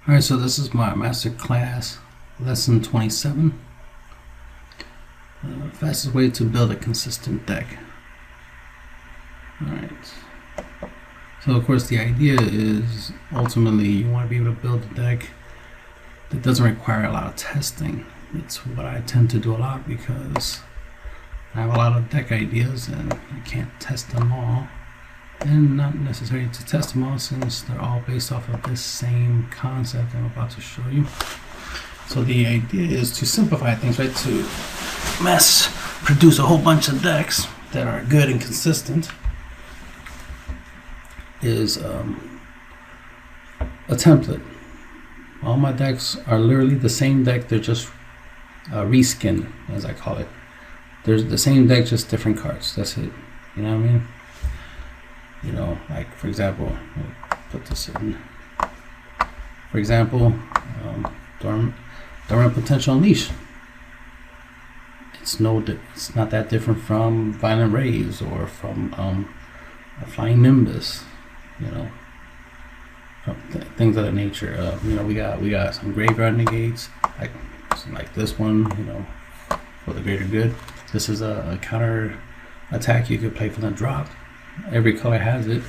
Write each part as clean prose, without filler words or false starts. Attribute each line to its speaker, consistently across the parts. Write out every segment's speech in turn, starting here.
Speaker 1: Alright, so this is my master class, lesson 27. Fastest way to build a consistent deck. Alright. So of course the idea is ultimately you want to be able to build a deck that doesn't require a lot of testing. It's what I tend to do a lot because I have a lot of deck ideas and I can't test them all. And not necessary to test them all since they're all based off of this same concept I'm about to show you. So the idea is to simplify things, right? To mass produce a whole bunch of decks that are good and consistent is a template. All my decks are literally the same deck, they're just reskin, as I call it. There's the same deck, just different cards. That's it. You know what I mean? You know, like for example, I'll put this in. For example, Dormant Potential Unleash. It's not that different from Violent Rays or from a Flying Nimbus. You know, things of that nature. You know, we got some graveyard negates, like this one. You know, for the greater good. This is a counter attack you could play for the drop. Every color has it,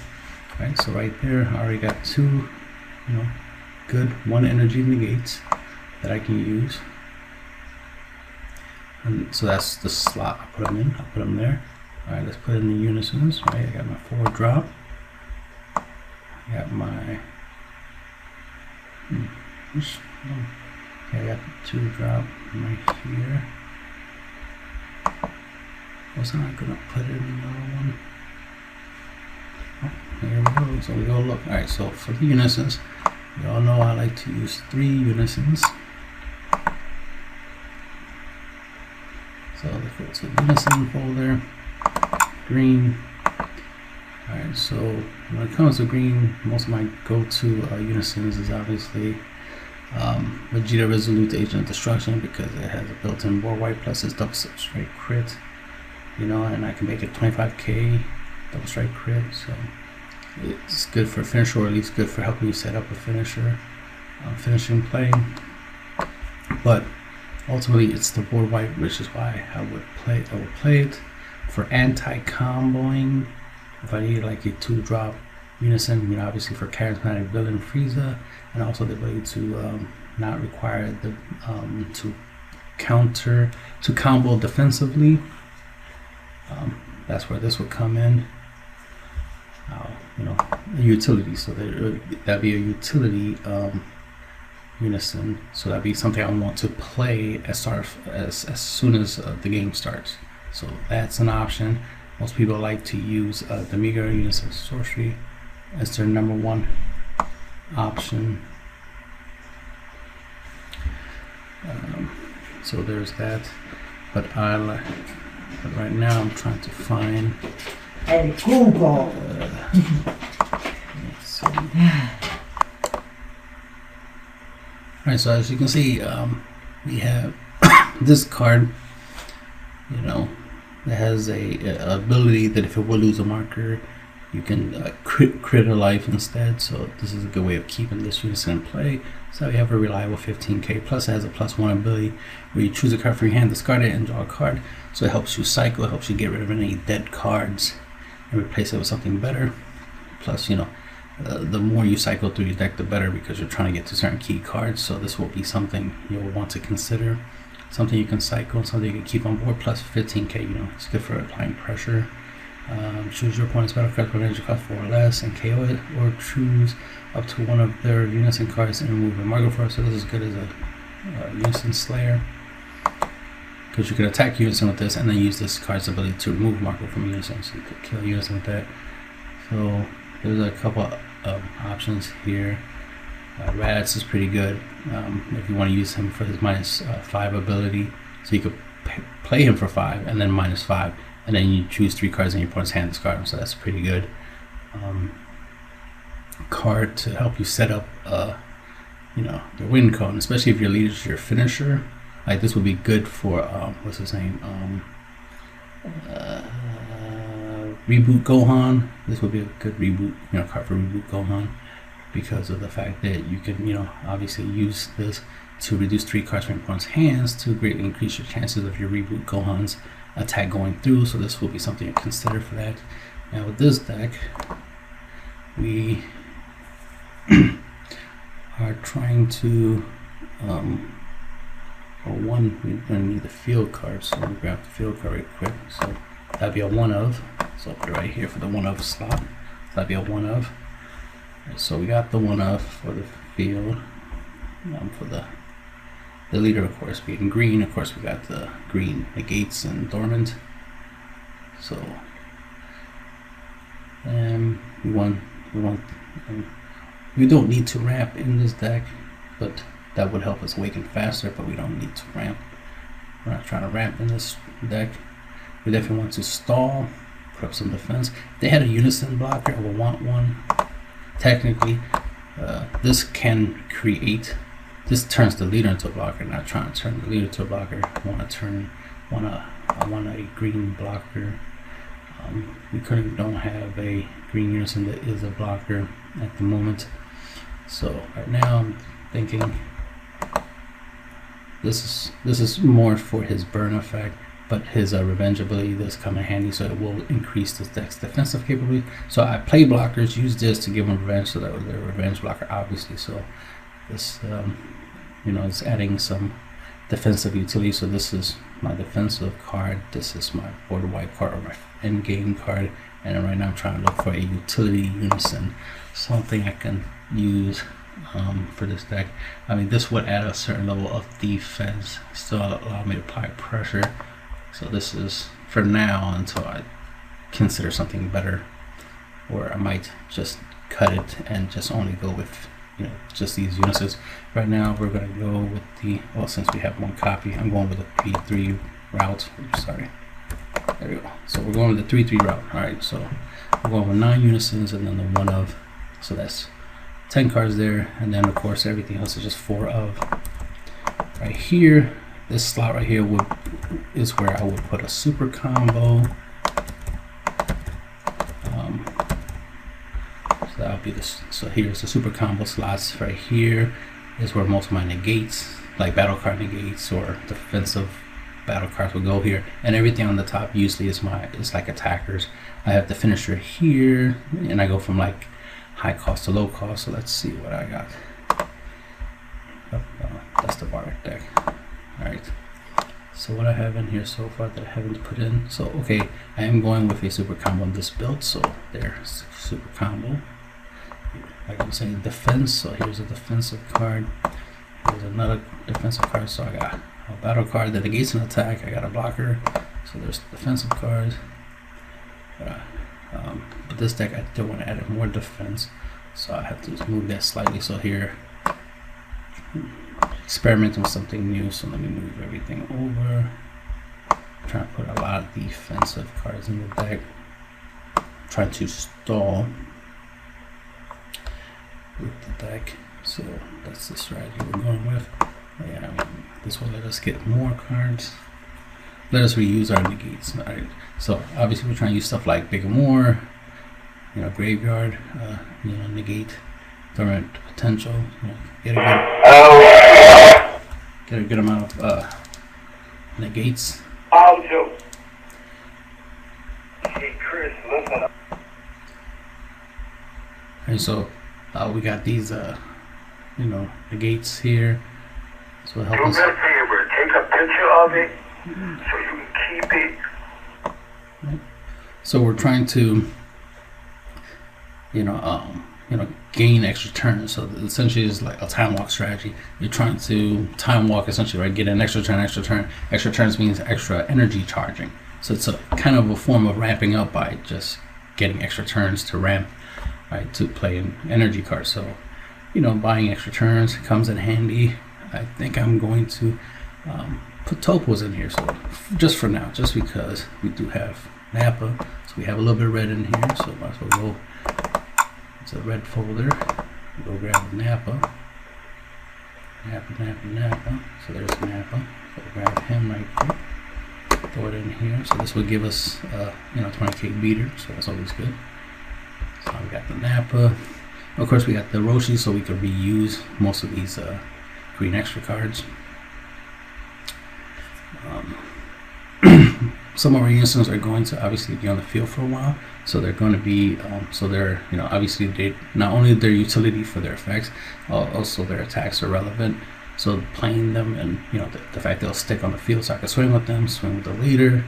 Speaker 1: right? So right there, I already got two, you know, good one energy negates that I can use. And so that's the slot I put them in. I put them there. All right, let's put in the unisons. Right, I got my 4 drop. I got my I got 2 drop right here. Was I not gonna put it in another one? Oh, there we go. So we go look. All right. So for the unisons, you all know I like to use 3 unisons. So let's go to the unison folder. Green. All right. So when it comes to green, most of my go-to unisons is obviously Vegeta Resolute Agent of Destruction because it has a built-in board wipe plus its double strike crit. You know, and I can make it 25k double strike crit, so it's good for a finisher, or at least good for helping you set up a finisher, finishing play. But ultimately, it's the board wipe, which is why I would play it for anti-comboing. If I need like a 2-drop unison, you know, obviously for charismatic villain Frieza, and also the ability to not require the to combo defensively. That's where this would come in. You know, a utility. So that'd be a utility unison. So that'd be something I want to play as soon as the game starts. So that's an option. Most people like to use the Meager Unison Sorcery as their number 1 option. So there's that. But right now I'm trying to find
Speaker 2: Google.
Speaker 1: Let's see. Alright, so as you can see, we have this card, you know, that has a ability that if it will lose a marker, you can crit a life instead. So this is a good way of keeping this unison in play. So we have a reliable 15k, plus it has a +1 ability where you choose a card from your hand, discard it, and draw a card. So it helps you cycle, it helps you get rid of any dead cards and replace it with something better. Plus, you know, the more you cycle through your deck, the better, because you're trying to get to certain key cards. So this will be something you'll want to consider. Something you can cycle, something you can keep on board, plus 15k, you know, it's good for applying pressure. Choose your opponent's battle card, energy cost 4 or less, and KO it, or choose up to one of their unison cards and remove a MicroRecords. So this is good as a unison slayer, because you can attack unison with this and then use this card's ability to remove marker from unison, so you could kill unison with that. So there's a couple of options here. Raditz is pretty good if you want to use him for his -5 ability, so you could play him for 5 and then -5, and then you choose 3 cards in your opponent's hand, discard them. So that's pretty good card to help you set up you know, the win cone, especially if your leader is your finisher. Like this would be good for what's his name, Reboot Gohan. This would be a good reboot, you know, card for Reboot Gohan. because of the fact that you can, obviously use this to reduce 3 cards from your opponent's hands to greatly increase your chances of your reboot Gohan's attack going through. So this will be something to consider for that. Now with this deck, we are trying to we're gonna need the field card, so we'll grab the field card right quick. So that'd be a 1 of, so I'll put it right here for the 1 of slot. So that'd be a 1 of. So we got the 1 of for the field. For the leader, of course, being green. Of course, we got the green negates and dormant. So we don't need to ramp in this deck, but that would help us awaken faster, but we don't need to ramp. We're not trying to ramp in this deck. We definitely want to stall, put up some defense. If they had a unison blocker, I would want one. Technically, this can create, this turns the leader into a blocker. Not trying to turn the leader to a blocker. I want a green blocker. We currently don't have a green unison that is a blocker at the moment. So right now I'm thinking this is more for his burn effect, but his revenge ability does come in handy, so it will increase this deck's defensive capability. So I play blockers, use this to give them revenge, so that was their revenge blocker, obviously. So this it's adding some defensive utility. So this is my defensive card, this is my border wipe card, or my end game card, and right now I'm trying to look for a utility unison, something I can use for this deck. I mean, this would add a certain level of defense, still allow me to apply pressure. So this is for now until I consider something better, or I might just cut it and just only go with just these unisons. Right now we're going to go with the, well, since we have one copy, I'm going with the P3 route. Oops, sorry, there we go. So we're going with the 3-3 route. Alright, so we're going with 9 unisons and then the 1 of, so that's 10 cards there, and then of course everything else is just 4 of. Right here, this slot right here is where I would put a super combo. So that'll be this. So here's the super combo slots. Right here is where most of my negates, like battle card negates or defensive battle cards, will go here, and everything on the top usually is like attackers. I have the finisher here, and I go from like high cost to low cost. So let's see what I got. That's the Bardic deck. Alright, so what I have in here so far that I haven't put in. So okay, I am going with a super combo in this build. So there's super combo. Like I'm saying, defense. So here's a defensive card. Here's another defensive card. So I got a battle card that negates an attack. I got a blocker. So there's defensive cards. But this deck I still want to add more defense, so I have to just move that slightly. So here, experimenting with something new. So let me move everything over. I'm trying to put a lot of defensive cards in the deck. I'm trying to stall with the deck. So that's the strategy we're going with. Yeah, I mean, this will let us get more cards. Let us reuse our negates. Alright, so obviously we're trying to use stuff like bigger more, graveyard, negate, dormant potential, get a good amount of negates.
Speaker 3: Hey Chris, listen.
Speaker 1: And so we got these negates here. So help us.
Speaker 3: Do me a favor, take a picture of it so you can keep it.
Speaker 1: Right. So we're trying to, gain extra turns. So essentially, it's like a time walk strategy. You're trying to time walk essentially, right? Get an extra turn, extra turn. Extra turns means extra energy charging. So it's a kind of a form of ramping up by just getting extra turns to ramp, right? To play an energy card. So, buying extra turns comes in handy. I think I'm going to put topos in here, so just for now, just because we do have Nappa, so we have a little bit of red in here, so might as well go. It's a red folder. Go grab Nappa. Nappa. So there's Nappa. So grab him right quick. Throw it in here. So this will give us 20k beater, so that's always good. So we got the Nappa. Of course, we got the Roshi, so we can reuse most of these green extra cards. Some of our units are going to obviously be on the field for a while, so they're going to be so they're, you know, obviously they not only their utility for their effects, also their attacks are relevant. So playing them, and you know, the fact they'll stick on the field, so I can swing with them, swing with the leader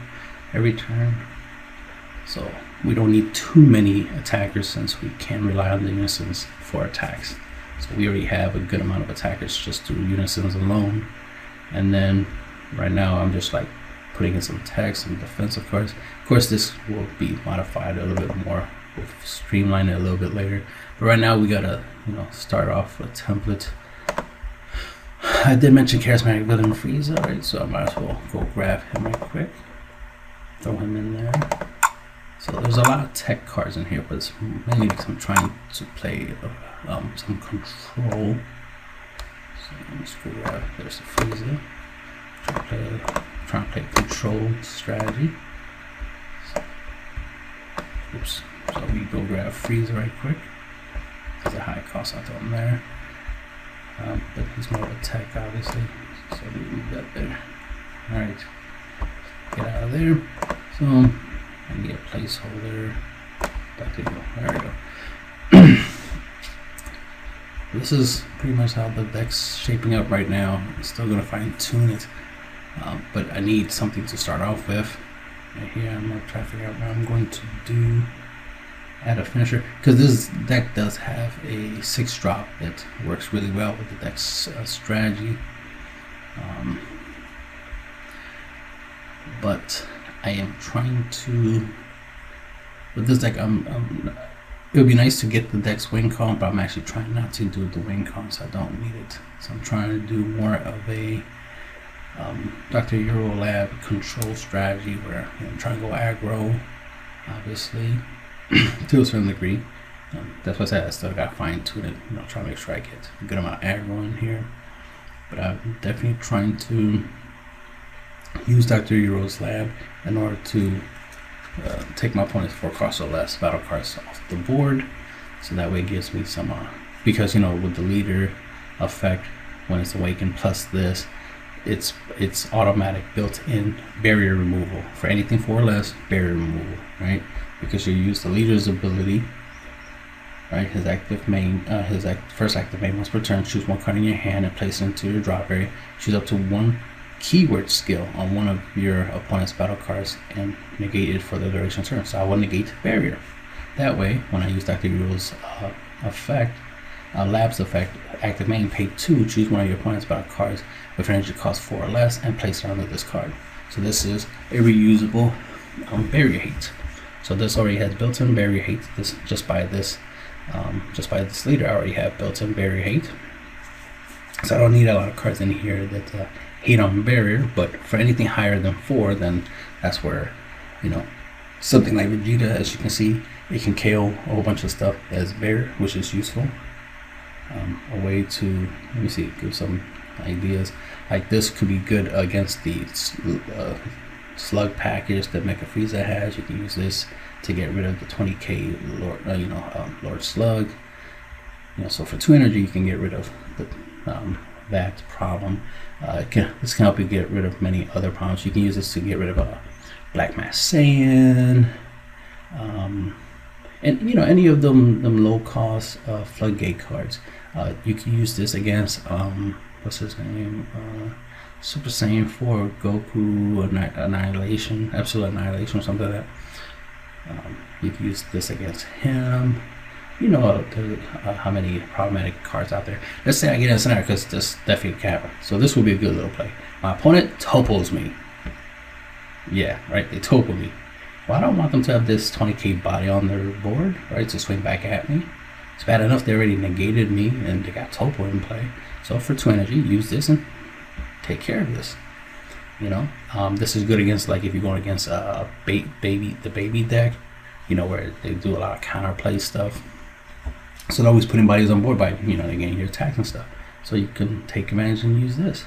Speaker 1: every turn. So we don't need too many attackers since we can rely on the unisons for attacks. So we already have a good amount of attackers just through unisons alone. And then right now I'm just like putting in some text and defensive cards. Of course, this will be modified a little bit more. We'll streamline it a little bit later. But right now we gotta, you know, start off with a template. I did mention Charismatic Villain Frieza, right? So I might as well go grab him right quick. Throw him in there. So there's a lot of tech cards in here, but it's mainly because I'm trying to play some control. So let's go grab, there's the Frieza. Trying to play control strategy. Oops. So we go grab Frieza right quick. There's a high cost out on there. But he's more of a tech, obviously. So we move that there. Alright. Get out of there. So I need a placeholder. There we go. This is pretty much how the deck's shaping up right now. I'm still going to fine tune it. But I need something to start off with. Right here, I'm going to try to figure out what I'm going to do. Add a finisher, because this deck does have a 6-drop that works really well with the deck's strategy. But I am trying to, with this deck, it would be nice to get the deck's win con, but I'm actually trying not to do the win con, so I don't need it. So I'm trying to do more of a Dr. Euro Lab control strategy where, you know, I'm trying to go aggro, obviously, to a certain degree. That's why I said I still got to fine tune it, you know, try to make sure I get a good amount of aggro in here. But I'm definitely trying to use Dr. Euro's Lab in order to take my opponent's 4 cost or less battle cards off the board, so that way it gives me some because, you know, with the leader effect, when it's awakened plus this, it's automatic built-in barrier removal for anything 4 or less, barrier removal, right? Because you use the leader's ability, right? His active main, first active main, once per turn, choose 1 card in your hand and place it into your drop area. Choose up to 1 keyword skill on one of your opponent's battle cards and negate it for the duration of turn. So I will negate barrier. That way, when I use Dr. Yuro's effect, Lab's effect, active main, pay 2, choose one of your opponent's battle cards with energy cost 4 or less and place it under this card. So this is a reusable barrier hate. So this already has built-in barrier hate. This just by this leader, I already have built-in barrier hate. So I don't need a lot of cards in here that hate on barrier. But for anything higher than 4, then that's where, you know, something like Vegeta, as you can see, it can KO a whole bunch of stuff as barrier, which is useful. A way to, let me see, give some ideas. Like this could be good against the slug package that Mecha Frieza has. You can use this to get rid of the 20k Lord, Lord Slug. You know, so for 2 energy, you can get rid of the, that problem. This can help you get rid of many other problems. You can use this to get rid of Black Mass Saiyan, and you know, any of them low cost floodgate cards. You can use this against what's his name, Super Saiyan 4 Goku Annihilation, Absolute Annihilation, or something like that. You can use this against him. You know how many problematic cards out there. Let's say I get in a scenario, because this definitely can happen. So this will be a good little play. My opponent topos me. Yeah, right, they topo me. Well, I don't want them to have this 20k body on their board, right, to swing back at me. It's bad enough they already negated me and they got topo in play. So for 2 energy, use this and take care of this. You know, this is good against, like, if you're going against the baby deck, you know, where they do a lot of counterplay stuff. So they're always putting bodies on board by, you know, getting your attacks and stuff. So you can take advantage and use this.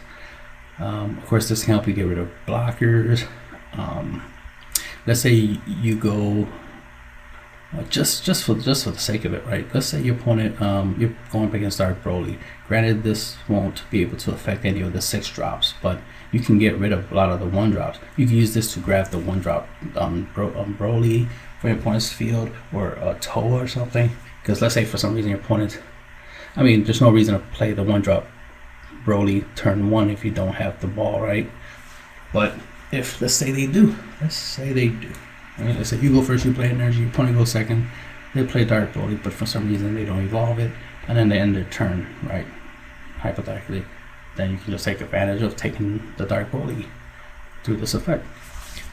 Speaker 1: Of course, this can help you get rid of blockers. Let's say you go just for the sake of it, right? Let's say your opponent, you're going up against Dark Broly. Granted, this won't be able to affect any of the 6 drops, but you can get rid of a lot of the 1 drops. You can use this to grab the 1 drop Broly for your opponent's field, or Toa or something. Because let's say for some reason your opponent, I mean, there's no reason to play the 1 drop Broly turn 1 if you don't have the ball, right? But if, let's say they do. I mean, let's say you go first, you play energy, your opponent goes second, they play Dark Broly, but for some reason they don't evolve it, and then they end their turn, right? Hypothetically, then you can just take advantage of taking the Dark Broly through this effect.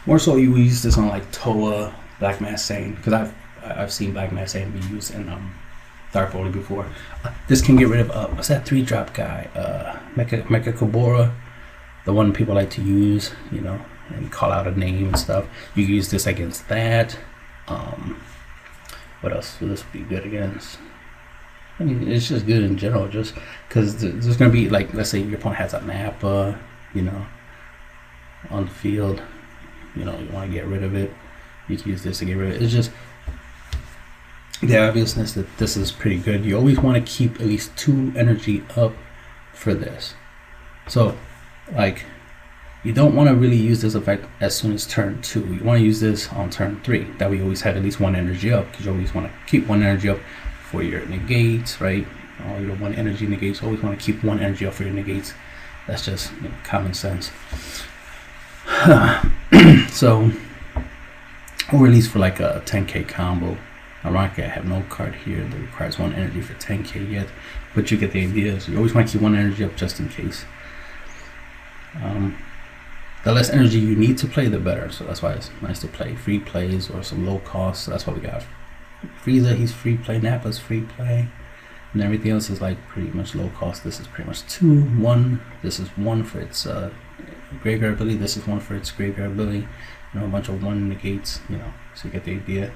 Speaker 1: More so, you use this on like Toa, Black Mass Saiyan, because I've seen Black Mass Saiyan be used in Dark Broly before. This can get rid of what's that 3-drop guy? Mecha Kobora, the one people like to use, you know, and call out a name and stuff. You can use this against that. What else will this be good against? I mean, it's just good in general, just because there's going to be, like, let's say your opponent has a Nappa, you know, on the field. You know, you want to get rid of it. You can use this to get rid of it. It's just the obviousness that this is pretty good. You always want to keep at least 2 energy up for this. So, like, you don't want to really use this effect as soon as turn 2. You want to use this on turn 3. That way you always have at least 1 energy up, because you always want to keep 1 energy up for your negates, right? All your 1 energy negates. Always want to keep 1 energy up for your negates. That's just, you know, common sense. So, or at least for like a 10k combo. Ironically, I have no card here that requires 1 energy for 10k yet, but you get the idea. So you always want to keep 1 energy up just in case. The less energy you need to play, the better. So that's why it's nice to play free plays or some low cost. So that's why we got Frieza, he's free play, Nappa's free play, and everything else is like pretty much low cost. This is pretty much 2, 1. This is 1 for its graveyard ability. This is 1 for its graveyard ability. You know, a bunch of 1 negates, you know, so you get the idea.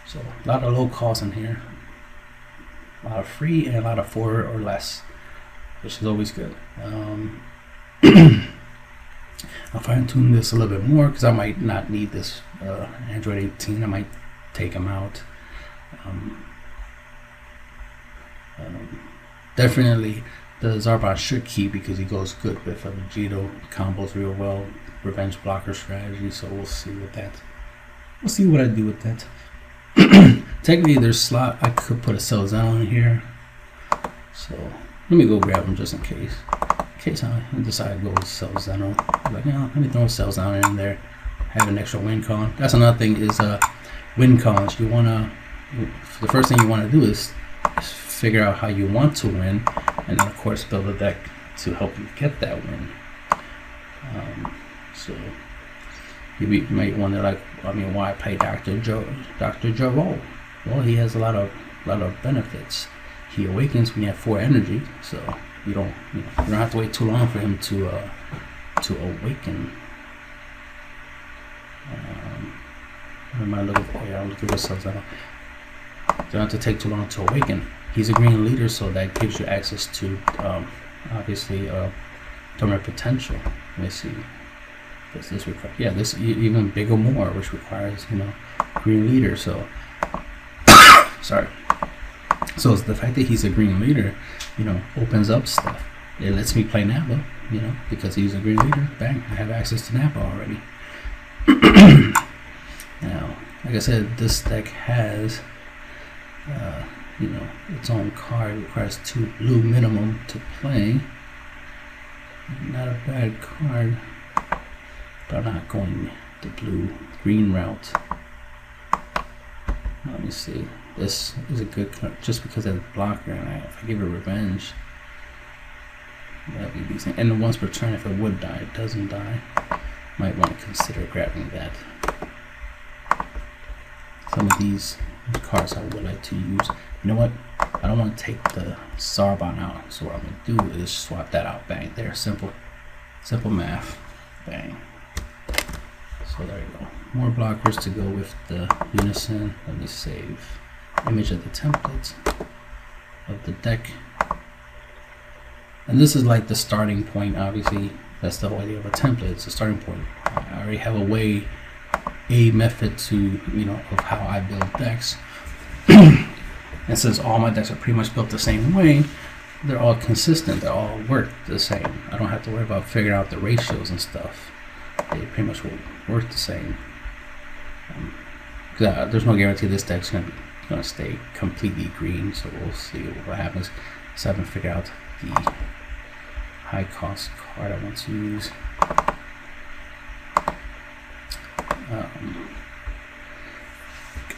Speaker 1: So a lot of low cost in here. A lot of free and a lot of 4 or less, which is always good. I'll fine tune this a little bit more because I might not need this Android 18. I might take him out. Definitely the Zarbon should keep because he goes good with Vegito combos real well. Revenge blocker strategy, so we'll see with that. We'll see what I do with that. Technically, there's slot. I could put a Celzano in here. So let me go grab him just in case. In case I decide to go with Celzano. Like, you know, let me throw Celzano in there. Have an extra win con. That's another thing is win cons. You wanna, the first thing you want to do is figure out how you want to win, and then of course build a deck to help you get that win. So you might wonder, like, I mean, why play Dr. Joe? Well, he has a lot of benefits. He awakens when you have 4 energy, so you don't have to wait too long for him to awaken. What am I looking for? Yeah, I'm looking for something. You don't have to take too long to awaken. He's a green leader, so that gives you access to obviously tournament potential. Let me see. Does this require? Yeah, this even bigger more, which requires, you know, green leader. So sorry. So it's the fact that he's a green leader, you know, opens up stuff. It lets me play Nappa, you know, because he's a green leader. Bang! I have access to Nappa already. Now, like I said, this deck has, you know, its own card. It requires 2 blue minimum to play. Not a bad card. But I'm not going the blue-green route. Let me see. This is a good card just because of the blocker, and if I give it revenge, that'd be decent. And once per turn, if it would die, it doesn't die. Might want to consider grabbing that. Some of these cards I would like to use. You know what? I don't want to take the Zarbon out, so what I'm gonna do is swap that out. Bang! There, simple math. Bang. So there you go. More blockers to go with the unison. Let me save image of the template of the deck. And this is like the starting point. Obviously, that's the whole idea of a template. It's a starting point. I already have a way a method to, you know, of how I build decks. And since all my decks are pretty much built the same way, they're all consistent, they all work the same. I don't have to worry about figuring out the ratios and stuff. They pretty much will work the same. There's no guarantee this deck's gonna stay completely green, so we'll see what happens. So I haven't figured out the high cost card I want to use.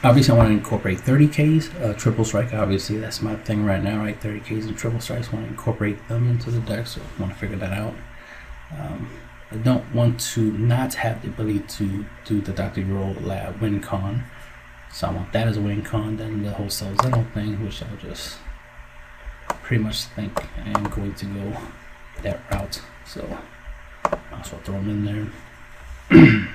Speaker 1: Obviously I want to incorporate 30Ks, triple strike, obviously that's my thing right now, right? 30Ks and triple strikes, I want to incorporate them into the deck, so I want to figure that out. I don't want to not have the ability to do the Dr. Yugioh Lab win con, so I want that as a win con, then the whole Cell Zeno thing, which I'll just pretty much think I am going to go that route, so I'll also throw them in there.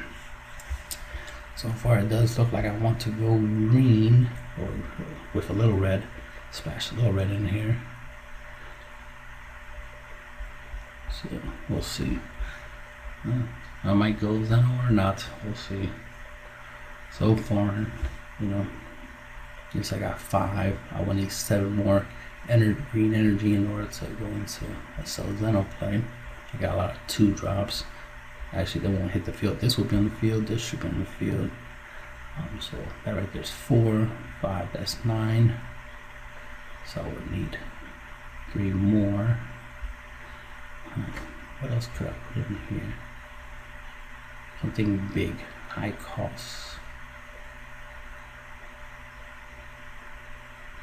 Speaker 1: So far it does look like I want to go green, or with a little red, splash a little red in here. So we'll see. I might go Zeno or not, we'll see. So far, you know, since I got 5, I will need 7 more green energy in order to go into a Cell Zeno play. I got a lot of 2 drops. Actually, they won't hit the field. This will be on the field. This should be on the field. So that right there's 4, 5. That's 9. So I would need 3 more. What else could I put in here? Something big, high cost.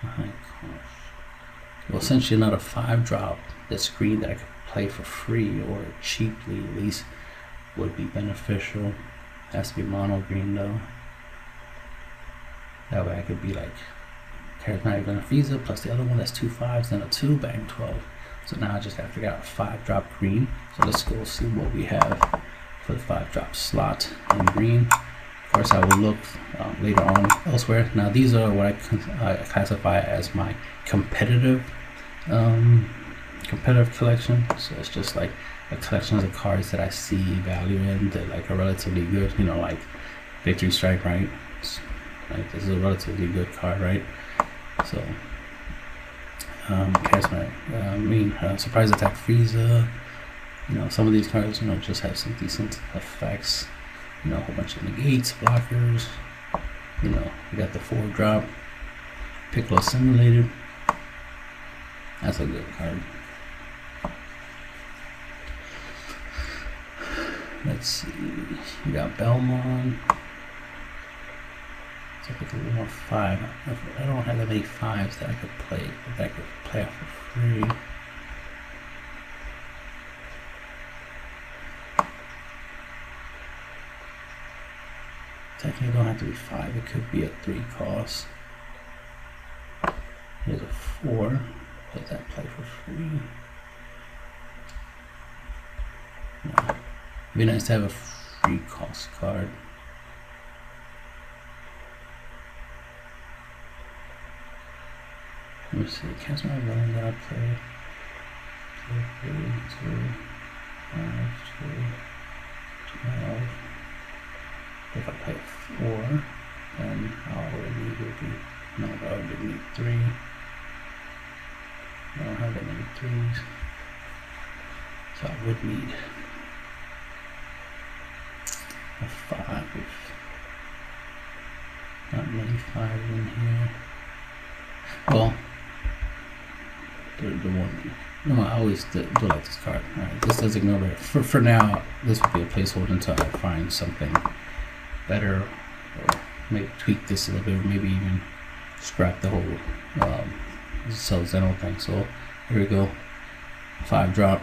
Speaker 1: High cost. Well, essentially another 5 drop. That's green that I could play for free or cheaply at least. Would be beneficial. Has to be mono green though. That way I could be like Charismatic Benefiza plus the other one that's 2 5s, then a 2, bang 12. So now I just gotta figure out a 5 drop green. So let's go see what we have for the 5 drop slot in green. Of course I will look later on elsewhere. Now these are what I classify as my competitive collection. So it's just like a collection of cards that I see value in that like are relatively good, you know, like Victory Strike, right? Like this is a relatively good card, right? So Charismatic, Surprise Attack Frieza, you know, some of these cards, you know, just have some decent effects, you know, a whole bunch of negates, blockers, you know, we got the 4 drop, Piccolo Simulated, that's a good card. Let's see, we got Belmont. So I pick a little more 5. I don't have that many 5s that I could play, that I could play out for free. Technically, it don't have to be 5. It could be a 3 cost. Here's a 4. Does that play for free? No. It'd be nice to have a free cost card. Let me see, cast my villain that I play. 2, 3, 2, 5, 2, 12. If I play 4, then all I would need would be, no, I would need 3. I don't have that many 3s. So I would need a 5. Not many 5s in here. Well, the one, no, I always do like this card. Alright, this does ignore it. For now, this will be a placeholder until I find something better, or maybe tweak this a little bit, or maybe even scrap the whole Cell Zeno thing. So here we go, 5 drop.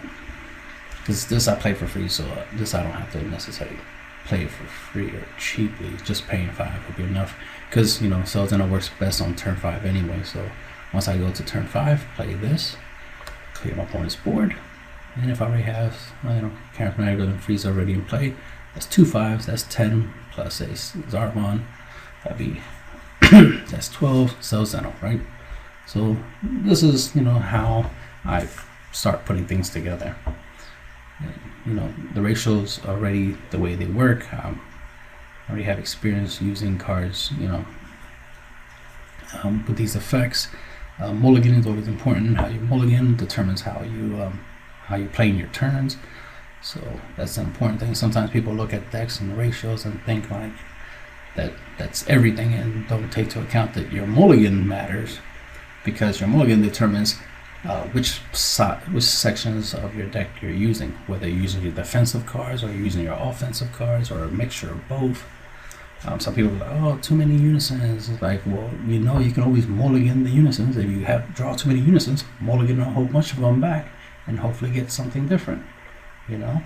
Speaker 1: Because this I play for free, so this I don't have to necessarily play it for free or cheaply. Just paying 5 would be enough. Because, you know, Cell Zeno works best on turn 5 anyway. So once I go to turn 5, play this, clear my opponent's board, and if I already have, you know, Charismatic Benefiza already in play, that's 2 5s. That's 10 plus a Zarbon. That'd be that's 12. Cell Zeno, right? So this is, you know, how I start putting things together. You know, the ratios already the way they work. already have experience using cards, you know, with these effects. Mulligan is always important. How you mulligan determines how you play in your turns. So that's an important thing. Sometimes people look at decks and ratios and think like that's everything, and don't take into account that your mulligan matters, because your mulligan determines which sections of your deck you're using, whether you're using your defensive cards or you're using your offensive cards or a mixture of both. Some people are like, oh, too many unisons. It's like, well, you know, you can always mulligan the unisons. If you draw too many unisons, mulligan a whole bunch of them back and hopefully get something different, you know.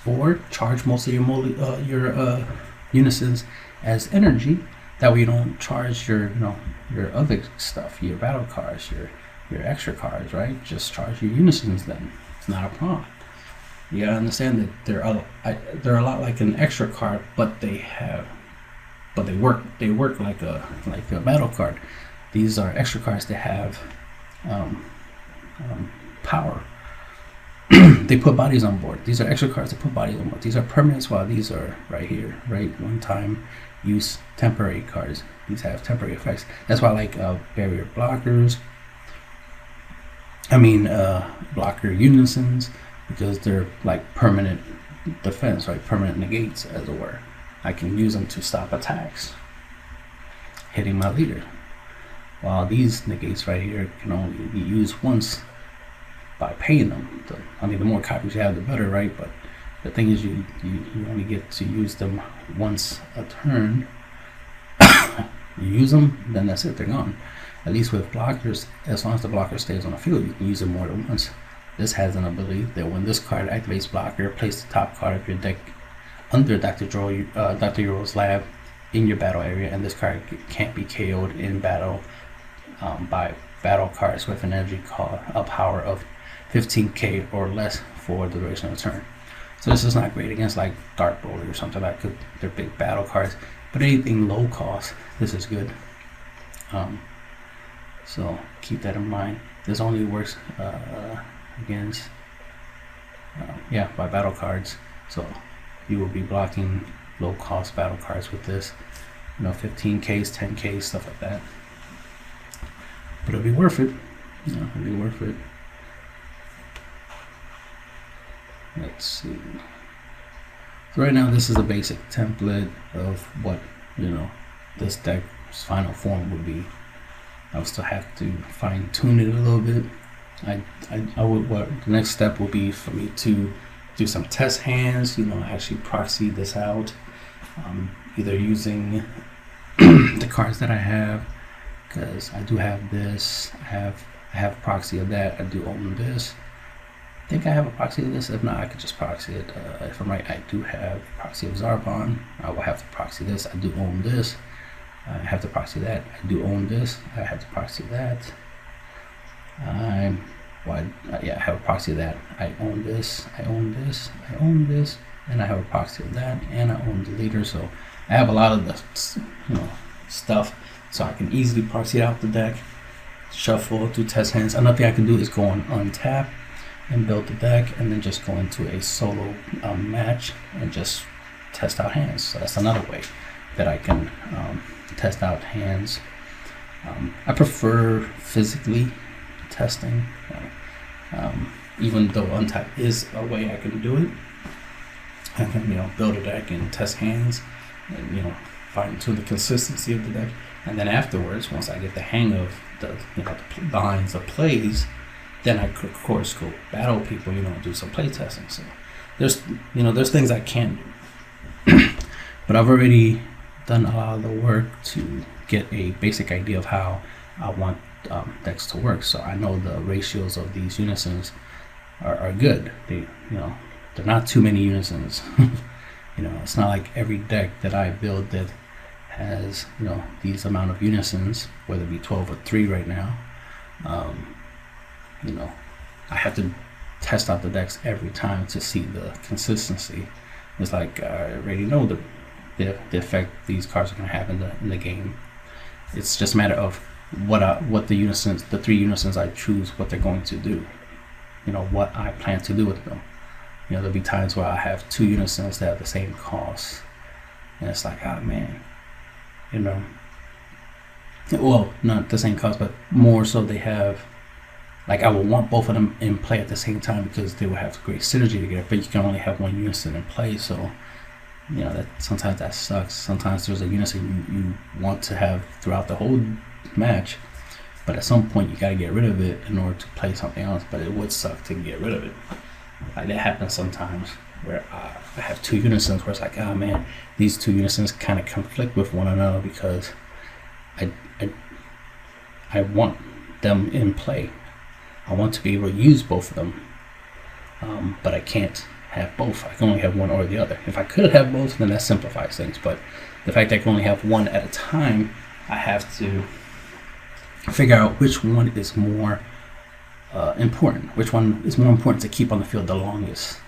Speaker 1: Or charge most of your unisons as energy. That way you don't charge your your other stuff, your battle cards, your extra cards, right? Just charge your unisons then. It's not a problem. You gotta understand that they're a lot like an extra card, but they work like a battle card. These are extra cards that have power. They put bodies on board. These are extra cards that put bodies on board. These are permanents, while these are right here, right? One time use temporary cards. These have temporary effects. That's why I like barrier blockers. Blocker unisons, because they're like permanent defense, right? Permanent negates, as it were. I can use them to stop attacks hitting my leader, while these negates right here can only be used once by paying them. The more copies you have, the better, right? But the thing is, you only get to use them once a turn. You use them, then that's it, they're gone. At least with blockers, as long as the blocker stays on the field, you can use it more than once. This has an ability that when this card activates blocker, place the top card of your deck under Dr. Yuro's lab in your battle area, and this card can't be KO'd in battle by battle cards with an energy power of 15k or less for the duration of the turn. So this is not great against like Dark Bowler or something like that. They're big battle cards, but anything low cost, this is good. So keep that in mind. This only works against by battle cards. So you will be blocking low cost battle cards with this, 15Ks, 10Ks, stuff like that. But it'll be worth it. It'll be worth it. Let's see. So right now, this is a basic template of what this deck's final form would be. I would still have to fine tune it a little bit. The next step will be for me to do some test hands. Actually proxy this out, either using the cards that I have, because I do have this. I have proxy of that. I do own this. I think I have a proxy of this. If not, I could just proxy it. If I'm right, I do have proxy of Zarbon. I will have to proxy this. I do own this. I have to proxy that. I do own this. I have to proxy that. I have a proxy of that. I own this. I own this. I own this. And I have a proxy of that. And I own the leader. So I have a lot of the stuff. So I can easily proxy out the deck, shuffle, do test hands. Another thing I can do is go on untap and build the deck, and then just go into a solo match and just test out hands. So that's another way that I can test out hands. I prefer physically testing, even though untap is a way I can do it. I can build a deck and test hands, and fine tune the consistency of the deck, and then afterwards, once I get the hang of the lines of plays, then I could of course go battle people, do some play testing. So there's things I can do, but I've already done a lot of the work to get a basic idea of how I want decks to work. So I know the ratios of these unisons are good. They're not too many unisons. It's not like every deck that I build that has these amount of unisons, whether it be 12 or 3 right now. I have to test out the decks every time to see the consistency. It's like I already know the effect these cards are going to have in the game. It's just a matter of what the unisons, the 3 unisons I choose, what they're going to do. What I plan to do with them. There'll be times where I have 2 unisons that have the same cost, And it's like, oh man, you know. Well, not the same cost, but more so they have, like, I would want both of them in play at the same time because they would have great synergy together, but you can only have one unison in play, so, you know, that sometimes that sucks. Sometimes there's a unison you want to have throughout the whole match, but at some point you got to get rid of it in order to play something else, but it would suck to get rid of it. Like, that happens sometimes where I have two unisons where it's like, oh man, these two unisons kind of conflict with one another because I want them in play. I want to be able to use both of them, but I can't have both. I can only have one or the other. If I could have both, then that simplifies things, but the fact that I can only have one at a time, I have to figure out which one is more important, which one is more important to keep on the field the longest,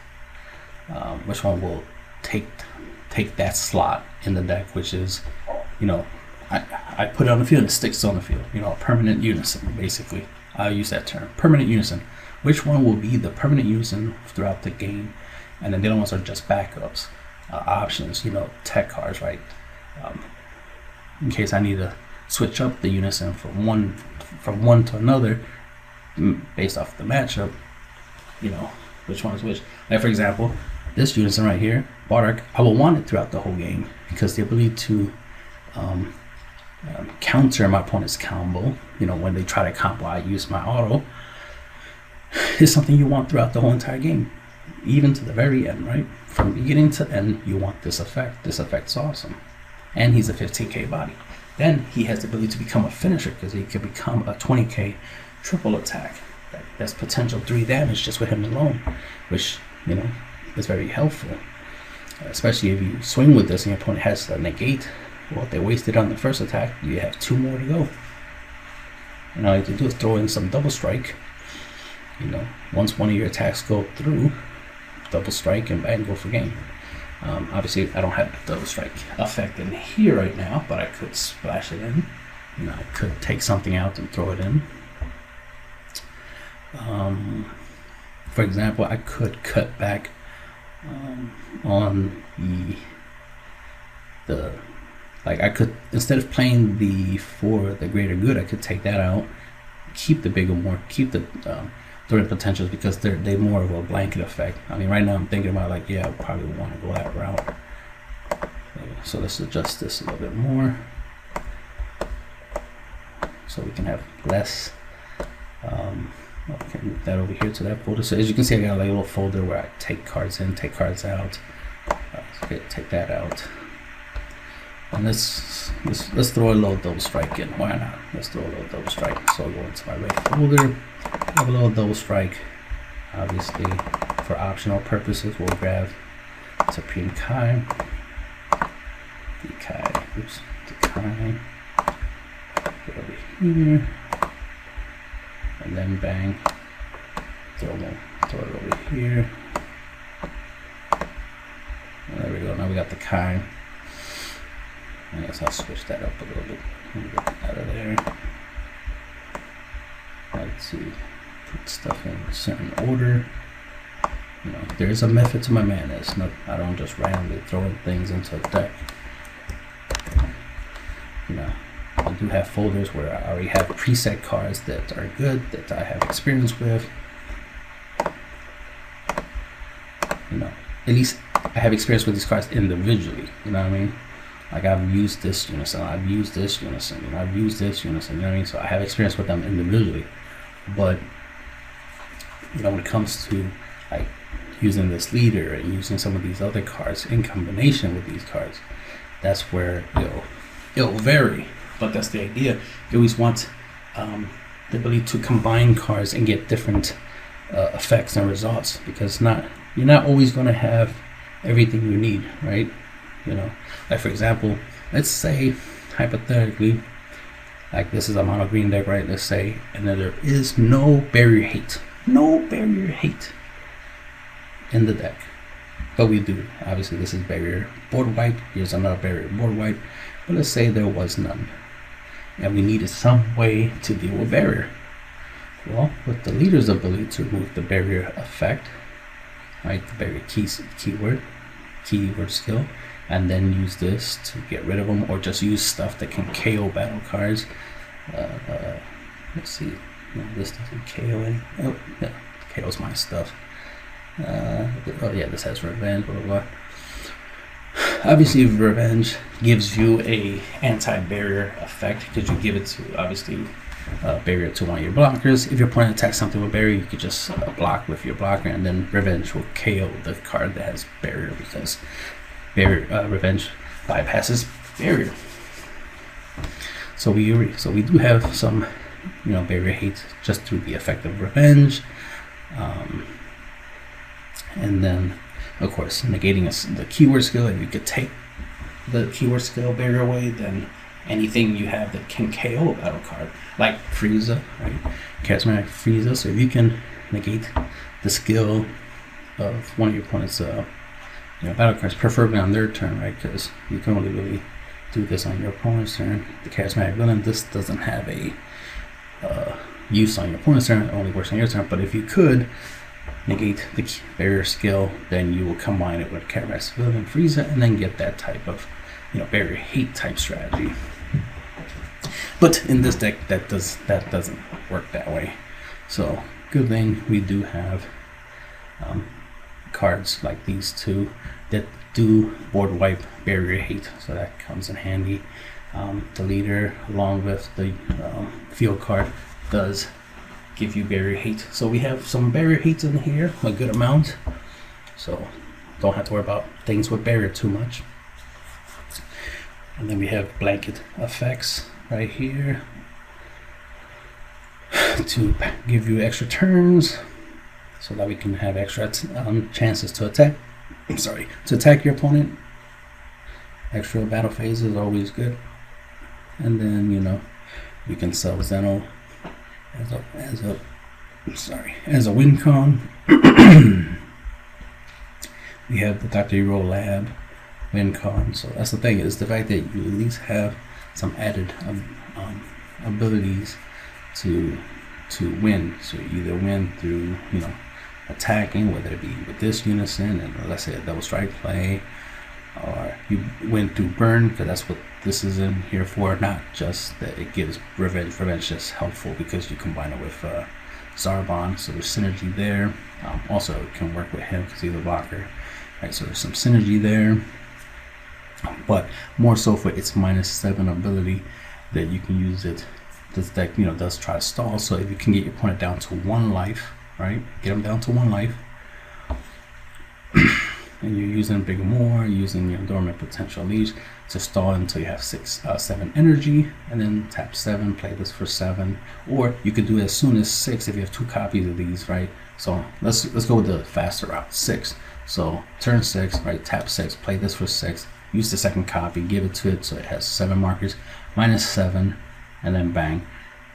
Speaker 1: which one will take that slot in the deck, which is, you know, I put it on the field and it sticks on the field, you know, a permanent unison, basically. I'll use that term, permanent unison. Which one will be the permanent unison throughout the game? And then the other ones are just backups, options, you know, tech cards, right? In case I need to switch up the unison from one to another based off the matchup, you know, which one is which. Like, for example, this unison right here, Bardock, I will want it throughout the whole game because the ability to counter my opponent's combo, you know, when they try to combo, I use my auto, is something you want throughout the whole entire game, even to the very end, right? From beginning to end, you want this effect. This effect's awesome. And he's a 15k body. Then he has the ability to become a finisher because he can become a 20k triple attack. That's potential 3 damage just with him alone, which, you know, is very helpful. Especially if you swing with this and your opponent has a negate. Well, if they wasted on the first attack, you have 2 more to go. And all you have to do is throw in some double strike. You know, once one of your attacks go through, double strike and bang, go for game. Obviously, I don't have the double strike effect in here right now, but I could splash it in. You know, I could take something out and throw it in. For example, I could cut back on the like, I could, instead of playing the for the greater good, I could take that out, keep the bigger more, keep the throwing potentials because they're more of a blanket effect. I mean, right now I'm thinking about, like, yeah, I probably want to go that route. So let's adjust this a little bit more so we can have less. Okay, move that over here to that folder. So as you can see, I got like a little folder where I take cards in, take cards out. Okay, take that out. And let's throw a little double strike in. Why not? Let's throw a little double strike. So I'll go into my red folder, have a little double strike. Obviously, for optional purposes, we'll grab Supreme Kai, oops, Kai, go over here, and then bang, throw it over here. And there we go. Now we got the Kai. I guess I'll switch that up a little bit. Get out of there. I like to put stuff in a certain order. You know, there's a method to my madness. No, I don't just randomly throw things into a deck. You know, I do have folders where I already have preset cards that are good, that I have experience with. You know, at least I have experience with these cards individually. You know what I mean? Like, I've used this unison, I've used this unison, you know, I've used this unison, you know what I mean? So I have experience with them individually. But, you know, when it comes to, like, using this leader and using some of these other cards in combination with these cards, that's where it'll vary. But that's the idea. You always want the ability to combine cards and get different effects and results, because you're not always going to have everything you need, right? You know, like, for example, let's say hypothetically, like, this is a mono green deck, right? Let's say, and then there is no barrier hate in the deck, but we do. Obviously, this is barrier board wipe. Here's another barrier board wipe. But let's say there was none, and we needed some way to deal with barrier. Well, with the leader's ability to remove the barrier effect, right? The barrier keyword skill. and then use this to get rid of them, or just use stuff that can KO battle cards. Let's see. No, this doesn't KO any. Oh, yeah, KO's my stuff. Oh yeah, this has revenge, blah blah blah. Obviously, revenge gives you a anti-barrier effect because you give it to, obviously, barrier to one of your blockers. If your opponent attacks something with barrier, you could just block with your blocker, and then revenge will KO the card that has barrier, because barrier revenge bypasses barrier. So we do have some, you know, barrier hate just through the effect of revenge, and then of course negating the keyword skill. If you could take the keyword skill barrier away, then anything you have that can KO a battle card, like Frieza, right? Charismatic Frieza. So if you can negate the skill of one of your opponent's battle cards, preferably on their turn, right? Because you can only really do this on your opponent's turn. The charismatic villain, this doesn't have a use on your opponent's turn, it only works on your turn. But if you could negate the barrier skill, then you will combine it with charismatic villain and Frieza, and then get that type of, you know, barrier hate type strategy. But in this deck, that doesn't work that way. So good thing we do have cards like these two that do board wipe barrier hate, so that comes in handy. The leader, along with the field card, does give you barrier hate. So we have some barrier hate in here, a good amount. So don't have to worry about things with barrier too much. And then we have blanket effects right here to give you extra turns, so that we can have extra chances to attack. To attack your opponent. Extra battle phase is always good. And then, you know, we can sell Zeno as a win con. We have the Dr. Hero Lab win con. So that's the thing, is the fact that you at least have some added abilities to win. So you either win through, you know, attacking, whether it be with this unison and let's say a double strike play, or you win through burn, because that's what this is in here for. Not just that it gives revenge. Revenge is helpful because you combine it with Zarbon, so there's synergy there. Also, it can work with him because he's a blocker, right? So there's some synergy there. But more so for its -7 ability, that you can use it. This deck, you know, does try to stall. So if you can get your opponent down to 1 life, right? Get them down to 1 life. And you're using Big More, using your Dormant Potential Leash to stall until you have 7 energy, and then tap 7, play this for 7. Or you could do it as soon as 6 if you have 2 copies of these, right? So let's go with the faster route, 6. So turn 6, right? Tap 6, play this for 6. Use the second copy, give it to it so it has 7 markers, -7, and then bang.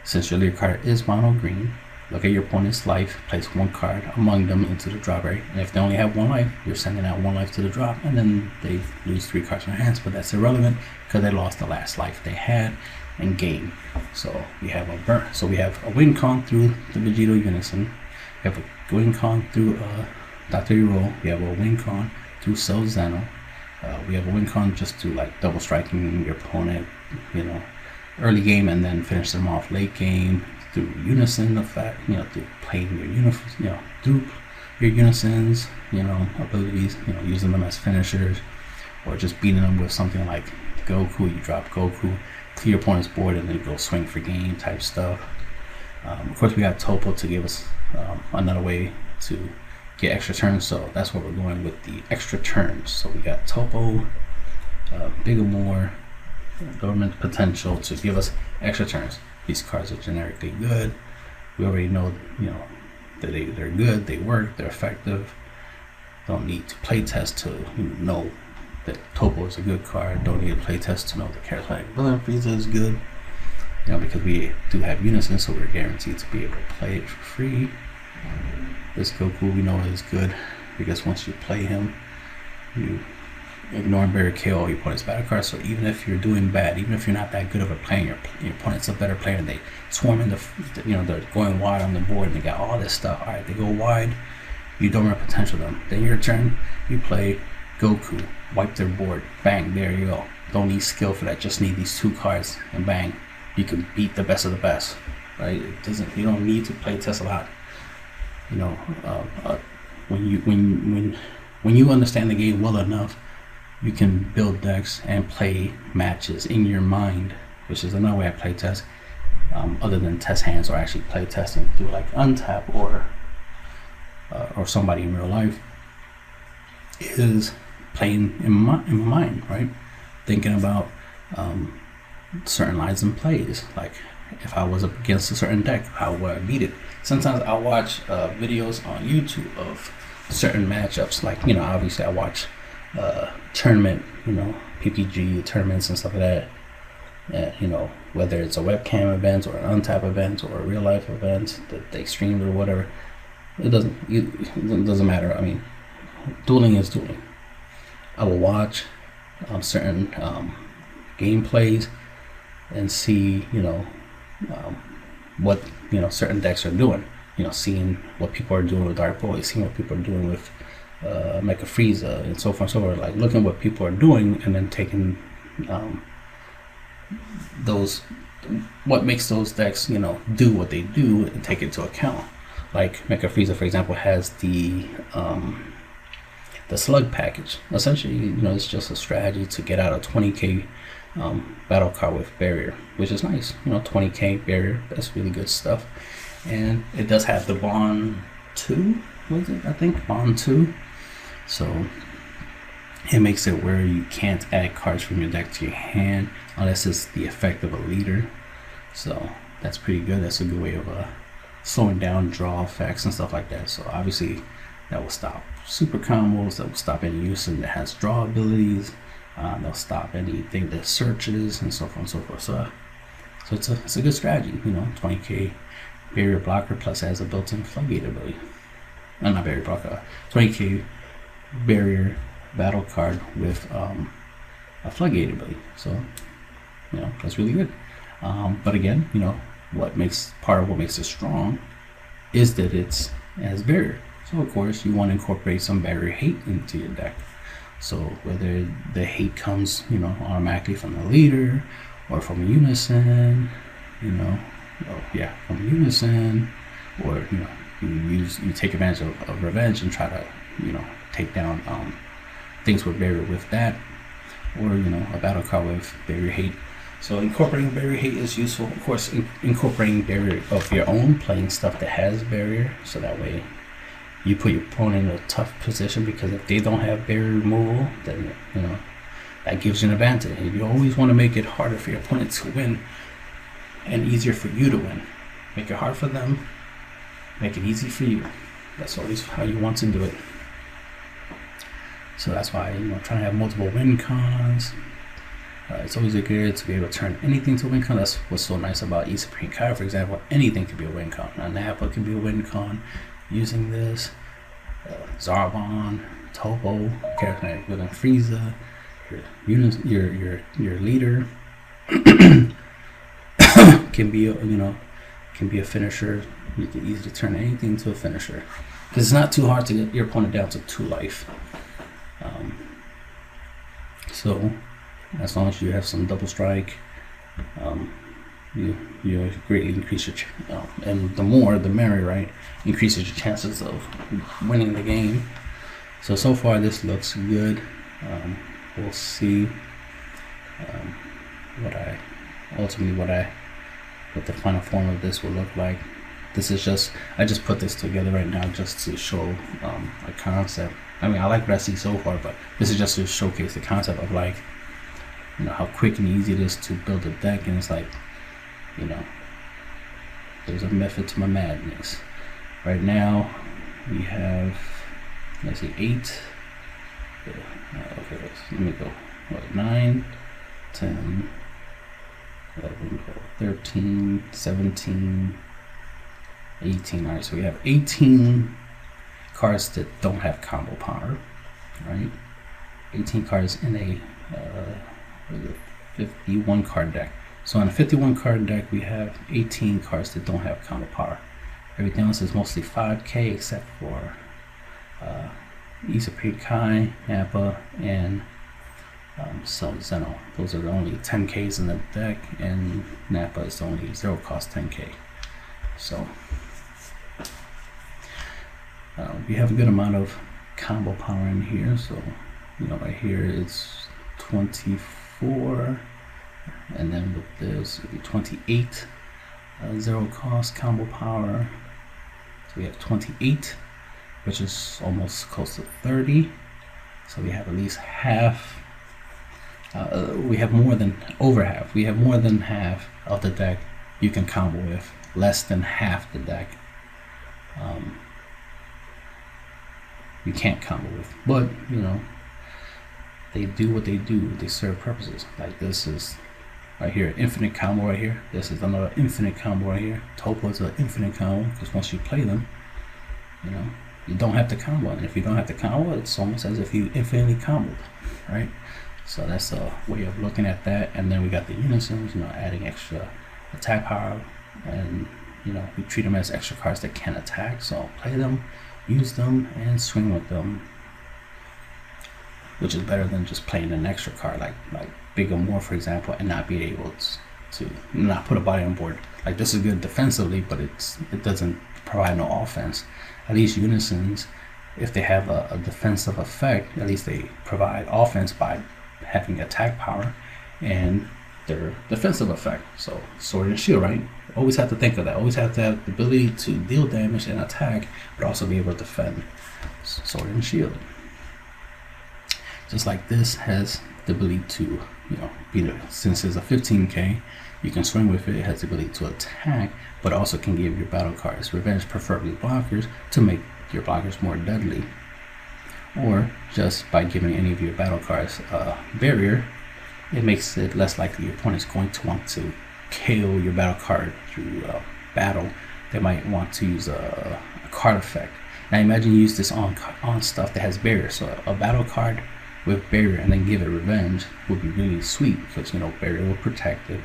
Speaker 1: Since your leader card is mono green, look at your opponent's life, place 1 card among them into the drop rate, and if they only have 1 life, you're sending out 1 life to the drop, and then they lose 3 cards in their hands. But that's irrelevant because they lost the last life they had and gained. So we have a burn. So we have a win con through the Vegito Unison. We have a win con through Dr. Hero. We have a win con through Cell Zeno. We have a win con just to like double striking your opponent, you know, early game, and then finish them off late game through unison effect, you know, through playing your through your unisons, you know, abilities, you know, using them as finishers, or just beating them with something like Goku. You drop Goku, clear your opponent's board, and then you go swing for game type stuff. Of course, we got Topo to give us another way to get extra turns, so that's what we're going with, the extra turns. So we got Topo, Bigger More, Dormant Potential to give us extra turns. These cards are generically good. We already know, you know, that they're good, they work, they're effective. Don't need to play test to know that Topo is a good card. Don't need a play test to know that Charismatic Villain Frieza is good. You know, because we do have unison, so we're guaranteed to be able to play it for free. This Goku we know is good because once you play him, you ignore and barrier KO all your opponent's battle cards. So even if you're doing bad, even if you're not that good of a player, your opponent's a better player, and they swarm in you know, they're going wide on the board and they got all this stuff. All right, they go wide, you don't have potential them. Then your turn, you play Goku, wipe their board, bang, there you go. Don't need skill for that, just need these 2 cards, and bang, you can beat the best of the best, right? You don't need to play test a lot. You know, when you understand the game well enough, you can build decks and play matches in your mind, which is another way I play test, other than test hands or actually play testing through like untap or somebody in real life, is playing in my mind, right? Thinking about certain lines and plays. Like if I was up against a certain deck, how would I beat it? Sometimes I'll watch videos on YouTube of certain matchups. Like, you know, obviously I watch tournament, you know, PPG tournaments and stuff like that. You know, whether it's a webcam event or an untap event or a real life event that they streamed or whatever, it doesn't matter. I mean, dueling is dueling. I will watch certain gameplays and see, you know, what, you know, certain decks are doing. You know, seeing what people are doing with Dark Boy, seeing what people are doing with Mecha Frieza, and so forth and so forth. Like looking at what people are doing and then taking what makes those decks, you know, do what they do and take it into account. Like Mecha Frieza, for example, has the slug package. Essentially, you know, it's just a strategy to get out a 20k battle card with barrier, which is nice. You know, 20k barrier, that's really good stuff. And it does have the Bond 2, was it? I think Bond 2. So it makes it where you can't add cards from your deck to your hand unless it's the effect of a leader. So that's pretty good. That's a good way of slowing down draw effects and stuff like that. So obviously that will stop super combos, that will stop any use that has draw abilities, they'll stop anything that searches and so forth and so forth. So it's a good strategy, you know. 20k barrier blocker plus has a built-in floodgate ability. Not barrier blocker, 20k barrier battle card with a floodgate ability. So, you know, that's really good. But again, you know, part of what makes it strong is that it has barrier. So of course you want to incorporate some barrier hate into your deck. So whether the hate comes, you know, automatically from the leader or from unison, you know, from unison, or you know, you take advantage of revenge and try to, you know, take down things with barrier with that, or you know, a battle card with barrier hate. So incorporating barrier hate is useful. Of course, incorporating barrier of your own, playing stuff that has barrier, so that way you put your opponent in a tough position, because if they don't have barrier removal, then, you know, that gives you an advantage. You always want to make it harder for your opponent to win and easier for you to win. Make it hard for them, make it easy for you. That's always how you want to do it. So that's why, you know, trying to have multiple win cons. It's always good to be able to turn anything to a win con. That's what's so nice about E-Supreme Kai, for example. Anything can be a win con. A Nappa can be a win con using this. Zarbon, Topo, character within Frieza, your leader can be a finisher. You can easily turn anything to a finisher, because it's not too hard to get your opponent down to 2 life. So as long as you have some double strike, you greatly increase your and the more the merrier, right? Increases your chances of winning the game. So far this looks good. We'll see what the final form of this will look like. This is I just put this together right now just to show a concept. I mean, I like what I see so far, but this is just to showcase the concept of, like, you know, how quick and easy it is to build a deck. And it's like, you know, there's a method to my madness. Right now we have, let's see, 8. Okay, let me go. 9, 10, 11, 12, 13, 17, 18. All right, so we have 18 cards that don't have combo power, right? 18 cards in a 51 card deck. So on a 51 card deck, we have 18 cards that don't have combo power. Everything else is mostly 5k except for Isapate Kai, Nappa, and Zeno. Those are the only 10Ks in the deck, and Nappa is the only 0 cost 10K. So we have a good amount of combo power in here. So right here it's 24, and then with this it'll be 28 0 cost combo power. So we have 28, which is almost close to 30. So we have at least half. We have more than over half. We have more than half of the deck you can combo with. Less than half the deck you can't combo with. But they do what they do. They serve purposes. Like this is right here, infinite combo right here. This is another infinite combo right here. Topo is an infinite combo because once you play them, you don't have to combo. And if you don't have to combo, it's almost as if you infinitely comboed, right? So that's a way of looking at that. And then we got the unisons, adding extra attack power, and we treat them as extra cards that can attack. So play them, use them, and swing with them, which is better than just playing an extra card like Big or More, for example, and not be able to not put a body on board. Like this is good defensively, but it doesn't provide no offense. At least unisons, if they have a defensive effect, at least they provide offense by having attack power and their defensive effect. So sword and shield, right? Always have to think of that. Always have to have the ability to deal damage and attack, but also be able to defend. Sword and shield. Just like this has the ability to, since it's a 15K, you can swing with it. It has the ability to attack, but also can give your battle cards revenge, preferably blockers, to make your blockers more deadly. Or just by giving any of your battle cards a barrier, it makes it less likely your opponent's going to want to KO your battle card through battle. They might want to use a card effect. Now imagine you use this on stuff that has barrier. So a battle card with barrier and then give it revenge would be really sweet, because barrier will protect it.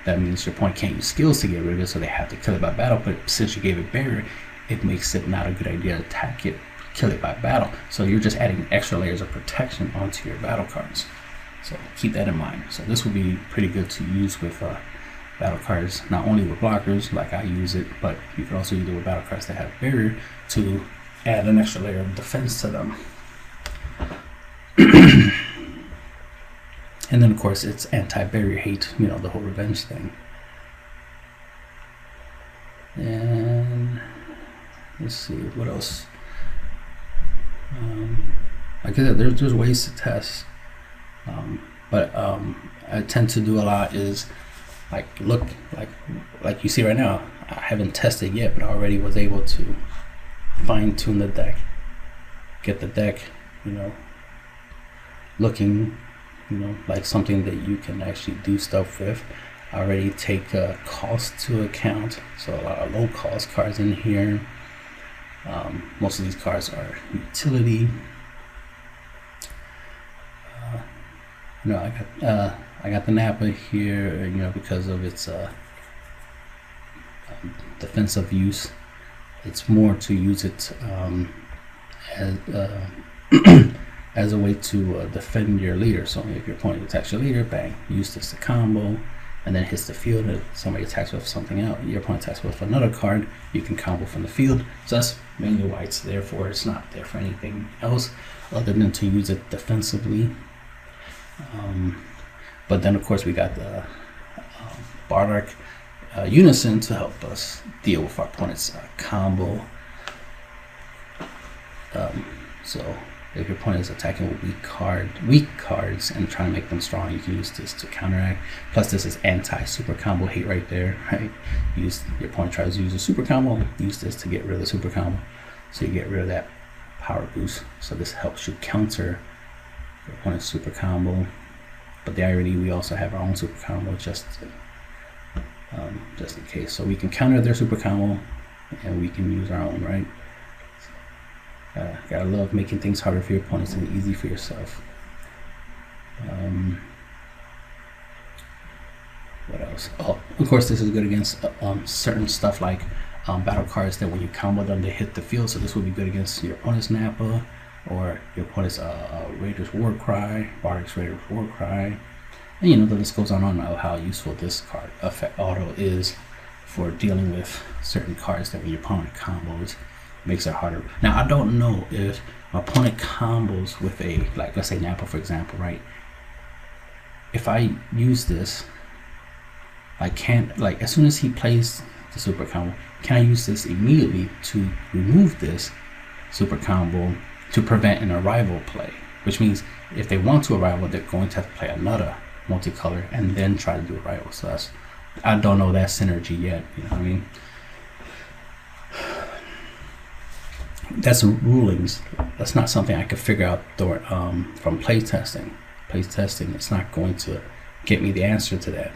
Speaker 1: That means your opponent can't use skills to get rid of it, so they have to kill it by battle. But since you gave it barrier, it makes it not a good idea to attack it, kill it by battle. So you're just adding extra layers of protection onto your battle cards. So keep that in mind. So this would be pretty good to use with battle cards, not only with blockers like I use it, but you can also use it with battle cards that have barrier to add an extra layer of defense to them. And then of course it's anti-barrier hate, the whole revenge thing. And let's see what else. Like I said, there's ways to test, but I tend to do a lot is like you see right now. I haven't tested yet, but I already was able to fine-tune the deck, get the deck, looking, like something that you can actually do stuff with. I already take cost to account, so a lot of low cost cards in here. Most of these cards are utility. I got the Nappa here, because of its defensive use. It's more to use it as as a way to defend your leader. So if your opponent attacks your leader, bang, use this to combo, and then hits the field. If somebody attacks with something else, your opponent attacks with another card, you can combo from the field. So that's mainly why it's there for. It's not there for anything else other than to use it defensively. But then of course we got the Bardock Unison to help us deal with our opponent's combo. So if your opponent is attacking with weak cards and trying to make them strong, you can use this to counteract. Plus this is anti-super combo hate right there, right? Your opponent tries to use a super combo, use this to get rid of the super combo. So you get rid of that power boost. So this helps you counter your opponent's super combo. But the irony, we also have our own super combo just in case. So we can counter their super combo and we can use our own, right? Gotta love making things harder for your opponents and easy for yourself. What else? Oh, of course, this is good against certain stuff like battle cards that when you combo them, they hit the field. So this would be good against your opponent's Nappa, or your opponent's Raider's War Cry, Bardic's Raider's War Cry. And you know, the list goes on of how useful this card effect auto is for dealing with certain cards that when your opponent combos, makes it harder. Now, I don't know if my opponent combos with a, like, let's say Nappa, for example, right? If I use this, I can't, like, as soon as he plays the super combo, can I use this immediately to remove this super combo to prevent an arrival play? Which means if they want to arrival, they're going to have to play another multicolor and then try to do arrival. So that's, I don't know that synergy yet, you know what I mean? That's rulings. That's not something I could figure out from play testing. Play testing, it's not going to get me the answer to that.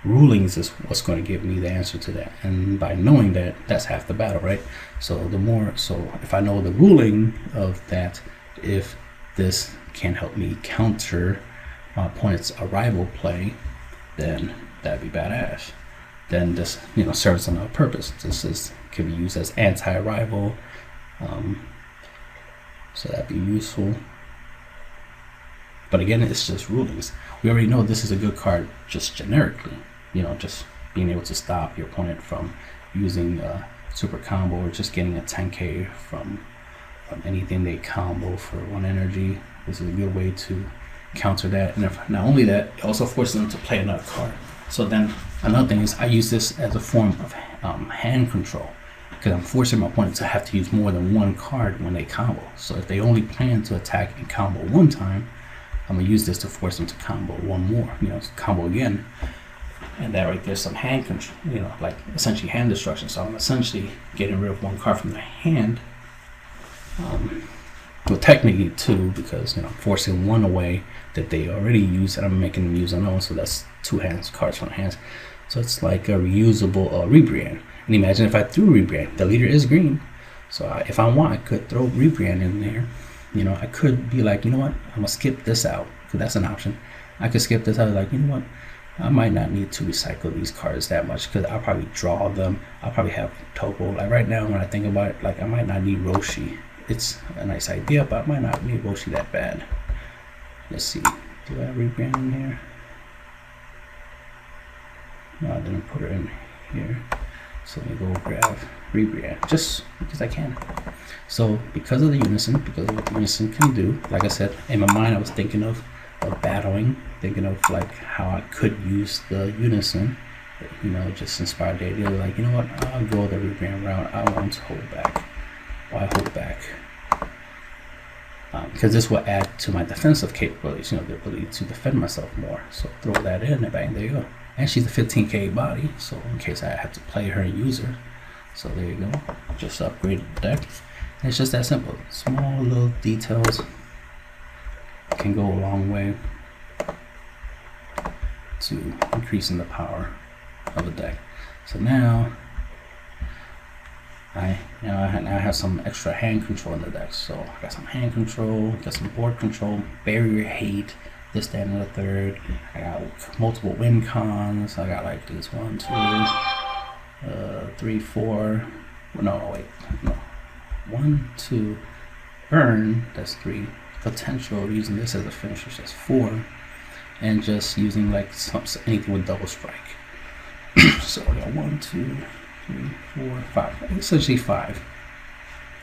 Speaker 1: Rulings is what's going to give me the answer to that, and by knowing that, that's half the battle, right? So if I know the ruling of that, if this can help me counter my opponent's arrival play, then that'd be badass. Then this, you know, serves another purpose. This can be used as anti-arrival, so that'd be useful. But again, it's just rulings. We already know this is a good card just generically, you know, just being able to stop your opponent from using a super combo or just getting a 10k from anything they combo for 1 energy. This is a good way to counter that. And if not only that, it also forces them to play another card. So then another thing is I use this as a form of hand control, because I'm forcing my opponent to have to use more than 1 card when they combo. So if they only plan to attack and combo 1 time, I'm gonna use this to force them to combo 1 more, you know, combo again. And that right there's some hand control, you know, like essentially hand destruction. So I'm essentially getting rid of 1 card from the hand. Well, technically 2, because, you know, I'm forcing 1 away that they already use, and I'm making them use another one. So that's 2 cards from the hands. So it's like a reusable rebrand. And imagine if I threw rebrand, the leader is green. So if I want, I could throw rebrand in there. You know, I could be like, you know what, I'm gonna skip this out, because that's an option. I could skip this out, like, you know what, I might not need to recycle these cards that much, because I'll probably draw them. I'll probably have Topo. Like right now, when I think about it, like I might not need Roshi. It's a nice idea, but I might not need Roshi that bad. Let's see, do I have rebrand in here? No, I didn't put her in here. So let me go grab rebrand, just because I can. So because of the unison, because of what the unison can do, like I said, in my mind I was thinking of battling, thinking of like how I could use the unison, you know, just inspired the idea, like, you know what, I'll go the rebrand route. I want to hold back. Why hold back? Because this will add to my defensive capabilities, you know, the ability to defend myself more. So throw that in and bang, there you go. And she's a 15k body, so in case I have to play her and use her. So there you go, just upgraded the deck. And it's just that simple. Small little details can go a long way to increasing the power of a deck. So now I have some extra hand control in the deck. So I got some hand control, got some board control, barrier hate, this, that, and the third. I got multiple win cons. I got like this 1, 2, 3, 4. No, wait, no. 1, 2, burn. That's 3. Potential using this as a finisher. That's 4. And just using like anything with double strike. So I got 1, 2, 3, 4, 5. Essentially 5.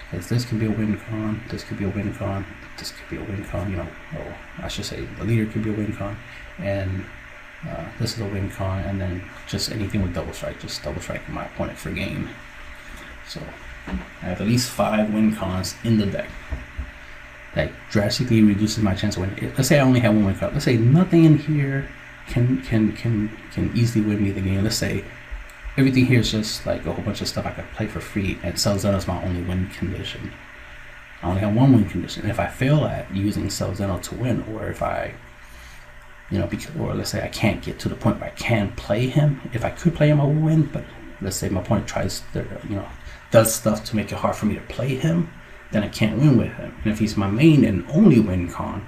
Speaker 1: Because this could be a win con, this could be a win con, this could be a win con, you know, or I should say the leader could be a win con, and this is a win con, and then just anything with double strike, just double striking my opponent for game. So I have at least 5 win cons in the deck. That drastically reduces my chance of winning. Let's say I only have 1 win con. Let's say nothing in here can easily win me the game. Let's say everything here is just like a whole bunch of stuff I could play for free, and Celzeno is my only win condition. I only have 1 win condition. And if I fail at using Celzeno to win, or if I, you know, or let's say I can't get to the point where I can play him. If I could play him, I would win. But let's say my opponent tries to, you know, does stuff to make it hard for me to play him, then I can't win with him. And if he's my main and only win con,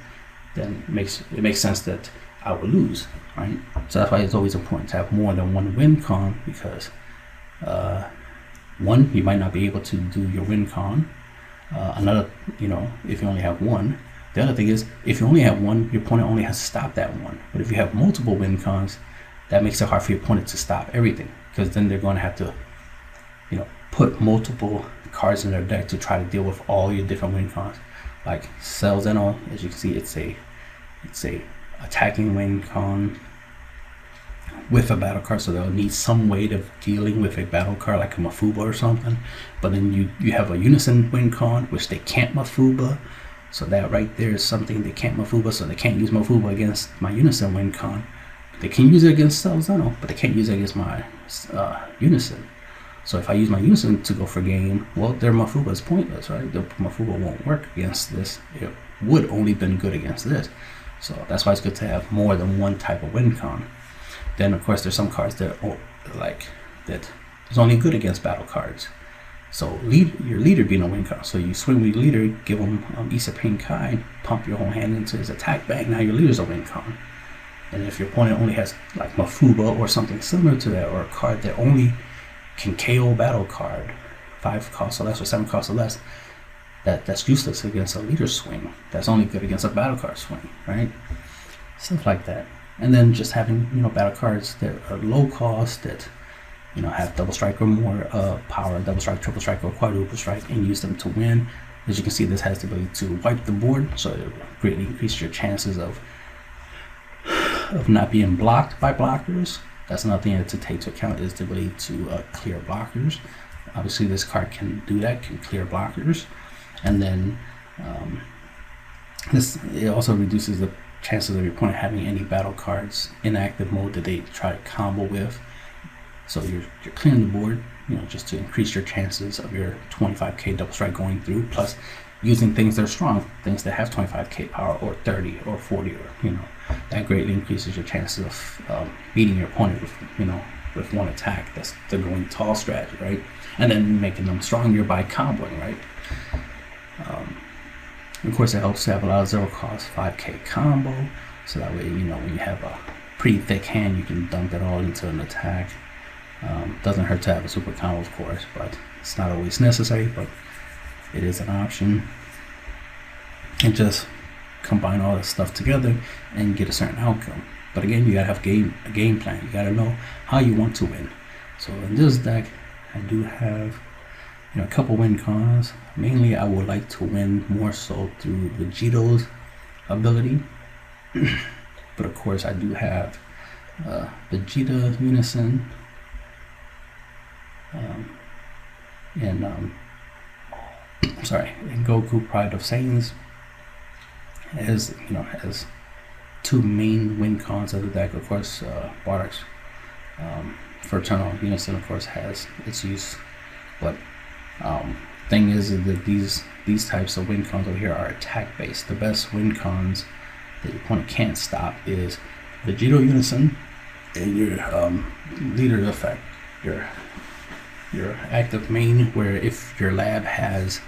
Speaker 1: then it makes sense that I would lose, right? So that's why it's always important to have more than 1 win con, because 1, you might not be able to do your win con, Another, if you only have one. The other thing is, if you only have one, your opponent only has to stop that one. But if you have multiple win cons, that makes it hard for your opponent to stop everything, because then they're going to have to, put multiple cards in their deck to try to deal with all your different win cons. Like Cell Zeno, as you can see, it's a attacking win con with a battle card, so they'll need some way of dealing with a battle card like a Mafuba or something. But then you have a Unison win con, which they can't Mafuba, so that right there is something they can't Mafuba, so they can't use Mafuba against my Unison win con. They can use it against Cell Zeno, but they can't use it against my Unison. So if I use my Unison to go for game, well, their Mafuba is pointless, right? The Mafuba won't work against this. It would only been good against this. So that's why it's good to have more than one type of win con. Then of course there's some cards that is only good against battle cards. So your leader being a win con. So you swing with your leader, give him Isapin Kai, pump your whole hand into his attack bag. Now your leader's a win con. And if your opponent only has like Mafuba or something similar to that, or a card that only can KO battle card, 5 costs or less or 7 costs or less, that's useless against a leader swing. That's only good against a battle card swing, right? Stuff like that. And then just having battle cards that are low cost, that have double strike or more power, double strike, triple strike, or quadruple strike, and use them to win. As you can see, this has the ability to wipe the board, so it will greatly increase your chances of not being blocked by blockers. That's another thing to take into account, is the ability to clear blockers. Obviously this card can do that, can clear blockers. And then it also reduces the chances of your opponent having any battle cards in active mode that they try to combo with. So you're clearing the board, just to increase your chances of your 25k double strike going through, plus using things that are strong, things that have 25k power or 30 or 40, or that greatly increases your chances of beating your opponent with one attack. That's the going tall strategy, right? And then making them stronger by comboing, right? Of course, it helps to have a lot of zero cost 5k combo, so that way when you have a pretty thick hand, you can dump it all into an attack. Doesn't hurt to have a super combo, of course, but it's not always necessary, but it is an option. And just combine all this stuff together and get a certain outcome. But again, you gotta have a game plan. You gotta know how you want to win. So in this deck, I do have a couple win cons. Mainly, I would like to win more so through Vegito's ability. But of course, I do have Vegeta Unison and Goku Pride of Saiyans as two main win cons of the deck. Of course, Bardock's Fraternal Unison, of course, has its use, but thing is that these types of win cons over here are attack based. The best win cons that your opponent can't stop is Vegito Unison and your leader effect, your active main, where if your lab has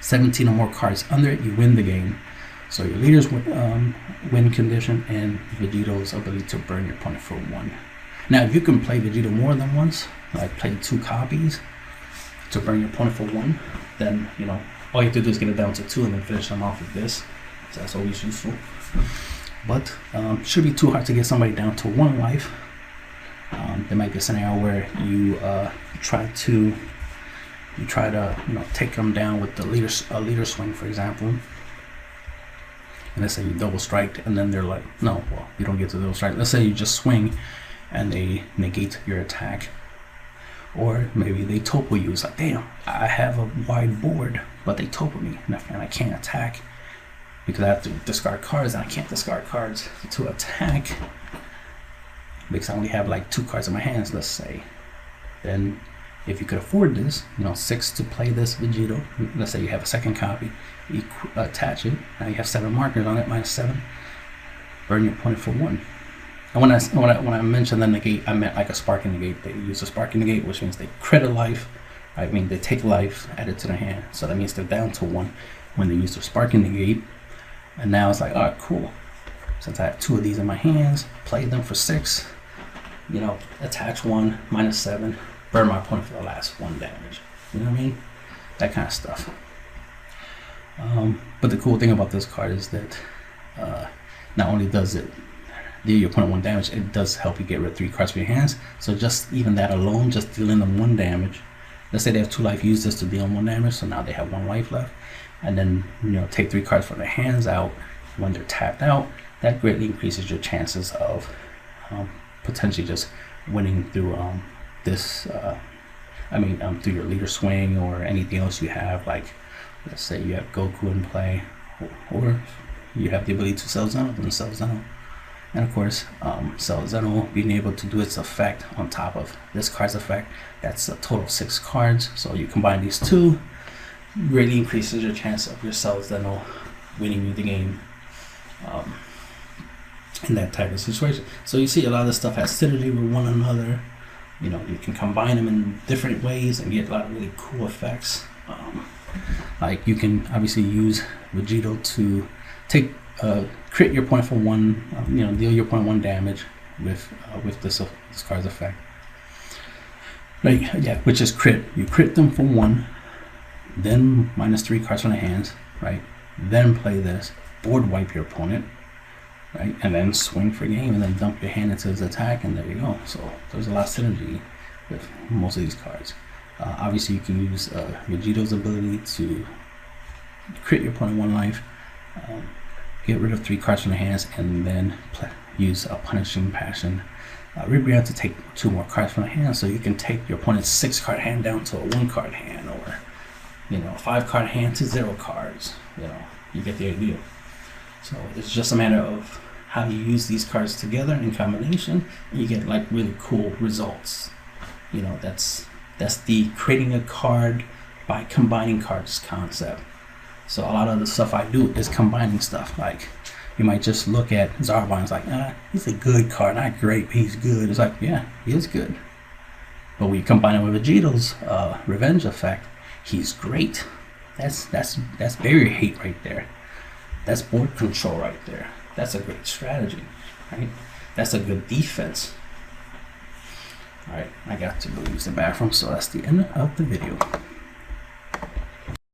Speaker 1: 17 or more cards under it, you win the game. So your leader's win condition and Vegito's ability to burn your opponent for 1. Now, if you can play Vegito more than once, like play 2 copies to burn your opponent for 1, then all you have to do is get it down to 2 and then finish them off with this. So that's always useful. But should be too hard to get somebody down to 1 life. There might be a scenario where you try to take them down with the leader swing, for example. And let's say you double strike, and then they're like, no, well, you don't get to double strike. Let's say you just swing and they negate your attack. Or maybe they topo you. It's like, damn, I have a wide board, but they topo me, and I can't attack because I have to discard cards, and I can't discard cards to attack because I only have like 2 cards in my hands, let's say. Then if you could afford this, 6 to play this Vegito, let's say you have a second copy, you attach it, now you have 7 markers on it, -7, burn your opponent for 1. And when I mentioned the negate, I meant like a sparking negate. They use a sparking negate, which means they credit life. I mean, they take life, add it to their hand. So that means they're down to 1 when they use the sparking negate. And now it's like, all right, cool. Since I have 2 of these in my hands, play them for 6. Attach 1, -7, burn my opponent for the last 1 damage. You know what I mean? That kind of stuff. But the cool thing about this card is that not only does it deal your opponent 1 damage, it does help you get rid of 3 cards from your hands. So just even that alone, just dealing them 1 damage. Let's say they have 2 life, use this to deal them 1 damage, so now they have 1 life left. And then, you know, take 3 cards from their hands out when they're tapped out. That greatly increases your chances of potentially just winning through through your leader swing or anything else you have. Like, let's say you have Goku in play, or you have the ability to sell Zeno, then sell Zeno. And of course, sell Zeno being able to do its effect on top of this card's effect. That's a total of 6 cards. So you combine these 2, greatly increases your chance of your sell Zeno winning you the game in that type of situation. So you see a lot of this stuff has synergy with one another. You know, you can combine them in different ways and get a lot of really cool effects. Like you can obviously use Yugioh to take crit your opponent for 1, deal your opponent 1 damage with this card's effect. Right, yeah, which is crit. You crit them for 1, then minus 3 cards from the hands, right? Then play this, board wipe your opponent, right? And then swing for game, and then dump your hand into his attack, and there you go. So there's a lot of synergy with most of these cards. Obviously, you can use Yugioh's ability to crit your opponent 1 life, get rid of 3 cards from the hands, and then use a punishing passion. Really have to take 2 more cards from the hand, so you can take your opponent's 6 card hand down to a 1 card hand, or 5 card hand to 0 cards. You get the idea. So it's just a matter of how you use these cards together in combination, and you get like really cool results. That's the creating a card by combining cards concept. So a lot of the stuff I do is combining stuff. Like you might just look at Zarbon, it's like, he's a good card, not great, but he's good. It's like, yeah, he is good. But when you combine it with Vegito's revenge effect, he's great. That's barrier hate right there. That's board control right there. That's a great strategy, right? That's a good defense. All right, I got to go use the bathroom, so that's the end of the video.